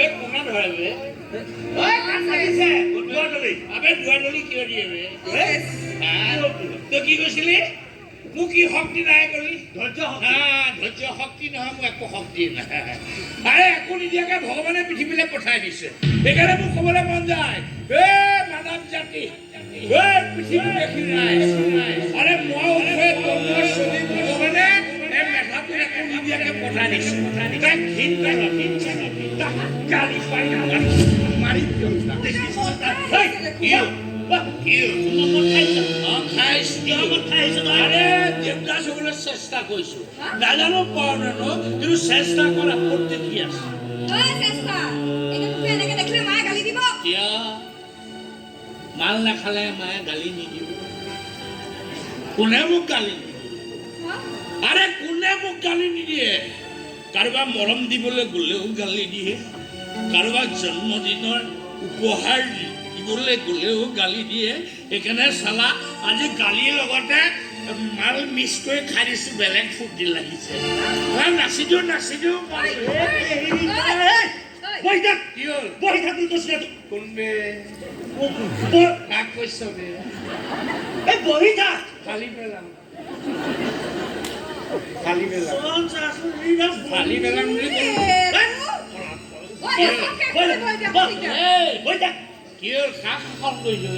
আবে কোনা ধৰাবে ওই কাট লাগিছে দুৱাৰদলি আবে দুৱাৰদলি কিয় দিয়ে বে তো কি কৈছিলি মোক কি শক্তি নাই কৰি ধৈৰ্য শক্তি নহয় মোক একো শক্তি নাই আৰে একো নিদিয়াকে ভগৱানে পৃথিৱীলৈ পঠাই দিছে সেইকাৰণে মোক ক'বলৈ মন যায় মানৱ জাতি পৃথিৱী দেখি নাই আৰে মই ভগৱানে এই মেধাটো একো নিদিয়াকে পঠাই দিছে তাক ঘিন গালি পাই মাৰি দিওঁ চেষ্টা কৰিছো নাজানো পাওঁ নানো কিন্তু চেষ্টা কৰা আপত্তি কি আছে মাল নাখালে মায়ে গালি নিদিব কোনে মোক গালি আৰে কোনে মোক গালি নিদিয়ে কাৰোবাক মৰম দিবলৈ গ'লেও গালি দিয়ে কাৰোবাক জন্মদিনৰ উপহাৰ দিবলৈ গ'লেও গালি দিয়ে সেইকাৰণে চালা আজি গালিৰ লগতে মাল মিক্স কৰি খাই দিছোঁ বেলেগ ফূৰ্তি লাগিছে নাচি দিওঁ কোনবে কাক কৈছ বে বহি থাক ফালি পেলাম কি কাক শাসন কৰিছো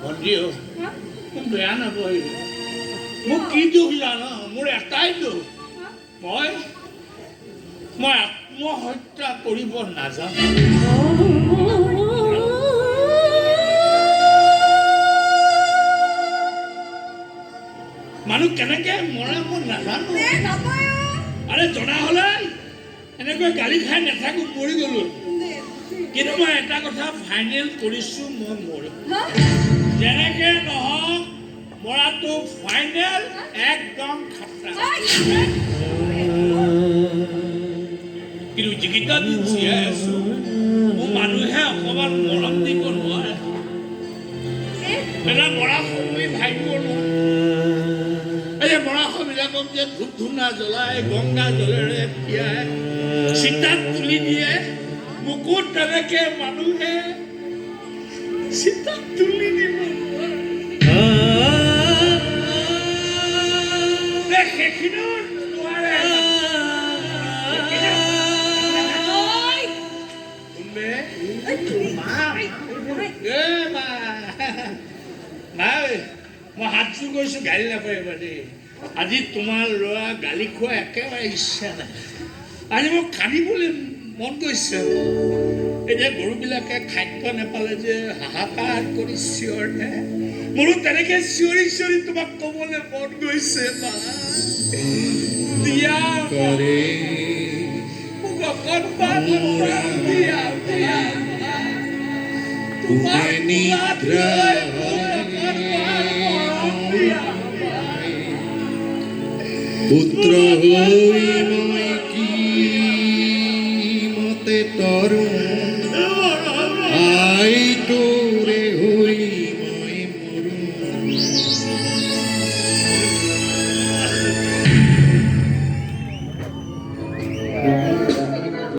ভণ্টি বেয়া নকৰিব মোক কি দুখ জানো মোৰ এটাই দুখ মই আত্মহত্যা কৰিব নাজানো মানুহ কেনেকে মৰে মই নাজানো আৰে জনা হলে এনেকৈ গালি খাই নাথাকো মৰি গলো কিন্তু মই এটা কথা ফাইনেল কৰিছো মই মৰিম যেনেকে নহওক মৰাটো ফাইনেল একদম খাট্টা কিন্তু যিকেইটা দিন জীয়াই আছো মোৰ মানুহে অকণমান মৰম দিব নোৱাৰে এটা মৰা সময় ভাবিব নোৱাৰে এই মৰা সময়বিলাকক যে ধূপ ধূনা জ্বলাই গংগা জলেৰে তিয়াই চিতাত তুলি দিয়ে মোকো তেনেকে মানুহে চিতাত তুলি দিব সেইখিনিও নোৱাৰে মই হাত চুৰ কৰিছো গালি নাপাৰিবা দেই আজি তোমাৰ ল'ৰা গালি খোৱা একেবাৰে ইচ্ছা নাই আজি মোক কান্দিবলৈ মন গৈছে এতিয়া গৰুবিলাকে খাদ্য নাপালে যে হাহাকাৰ কৰি চিঞৰে মোৰো তেনেকে চিঞৰি চিঞৰি তোমাক ক'বলৈ মন গৈছে দিয়া মোক অকণমান দিয়া পুত্ৰ হৈ মই কি মতে তৰুণ